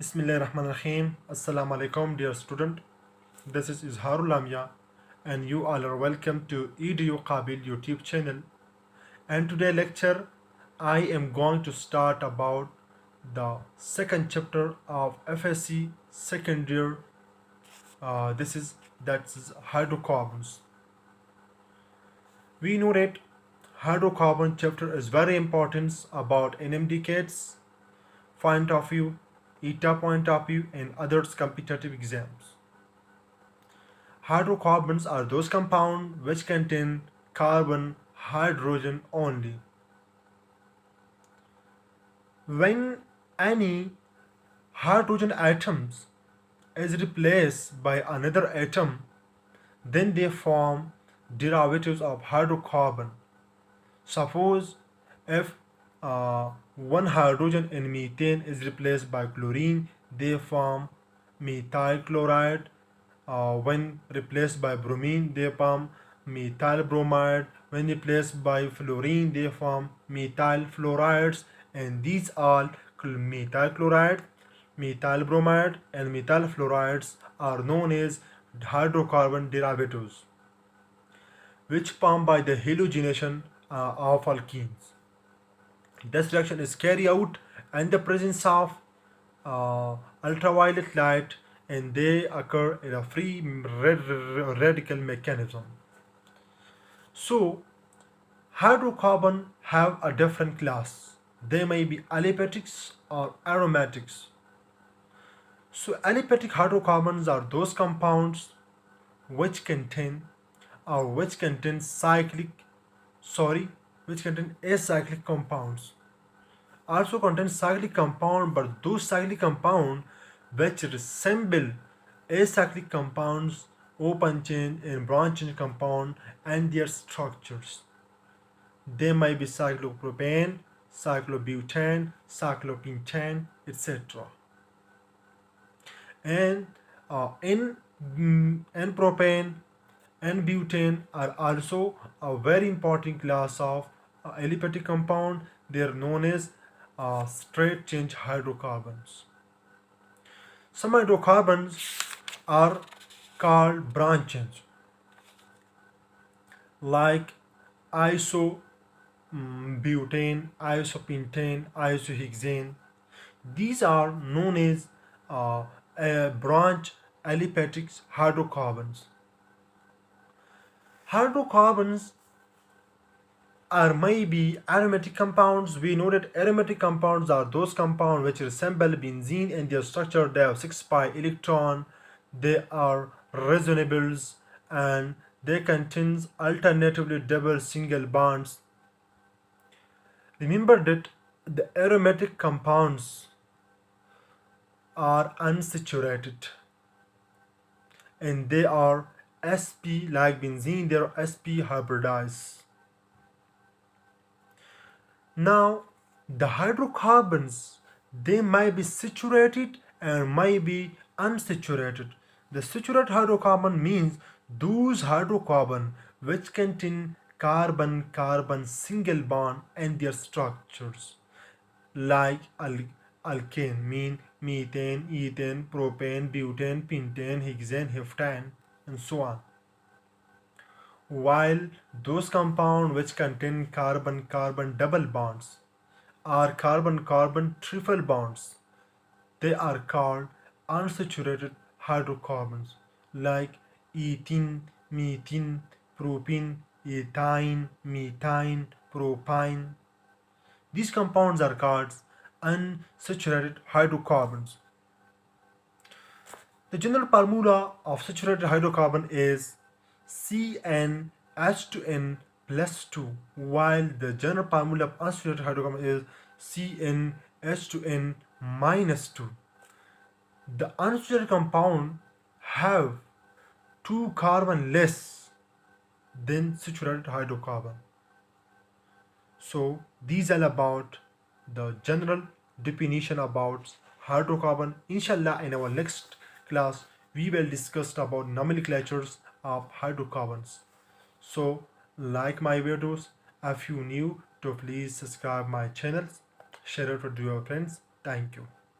Bismillahirrahmanirrahim. Assalamu alaikum, dear student. This is Izharul Lamia, and you all are welcome to Hydrocarbon YouTube channel. And today lecture, I am going to start about the second chapter of FSC second year. That's hydrocarbons. We know that hydrocarbon chapter is very important about NMDCAT's point of view, ETA point of view, and others competitive exams. Hydrocarbons are those compounds which contain carbon, hydrogen only. When any hydrogen atoms is replaced by another atom, then they form derivatives of hydrocarbon. Suppose if one hydrogen in methane is replaced by chlorine, they form methyl chloride. When replaced by bromine, they form methyl bromide. When replaced by fluorine, they form methyl fluorides. And these all methyl chloride, methyl bromide, and methyl fluorides are known as hydrocarbon derivatives, which formed by the halogenation of alkenes. This reaction is carried out in the presence of ultraviolet light, and they occur in a free radical mechanism. So, hydrocarbon have a different class. They may be alipatics or aromatics. So, aliphatic hydrocarbons are those compounds which contain acyclic compounds. Also contain cyclic compound, but those cyclic compound which resemble acyclic compounds, open chain and branch chain compound and their structures. They may be cyclopropane, cyclobutane, cyclopentane, etc. And in propane and butane are also a very important class of aliphatic compound. They are known as straight chain hydrocarbons. Some hydrocarbons are called branch chains, like isobutane, isopentane, isohexane. These are known as branch aliphatic hydrocarbons. Hydrocarbons are maybe aromatic compounds. We know that aromatic compounds are those compounds which resemble benzene in their structure. They have 6 pi electron. They are resonables and they contain alternatively double single bonds. Remember that the aromatic compounds are unsaturated and they are sp, like benzene, they are sp hybridized. Now, the hydrocarbons, they might be saturated and might be unsaturated. The saturated hydrocarbon means those hydrocarbon which contain carbon-carbon single bond and their structures, like alkane, mean methane, ethane, propane, butane, pentane, hexane, heftane, and so on. While those compounds which contain carbon-carbon double bonds or carbon-carbon triple bonds, they are called unsaturated hydrocarbons, like ethene, methane, propene, ethine, methane, propine. These compounds are called unsaturated hydrocarbons. The general formula of saturated hydrocarbon is CnH2n plus 2, while the general formula of unsaturated hydrocarbon is CnH2n minus 2. The unsaturated compound have 2 carbon less than saturated hydrocarbon. So these are about the general definition about hydrocarbon. Inshallah, in our next class we will discuss about nomenclatures of hydrocarbons. So like my videos. If you new to please subscribe my channel, share it with your friends. Thank you.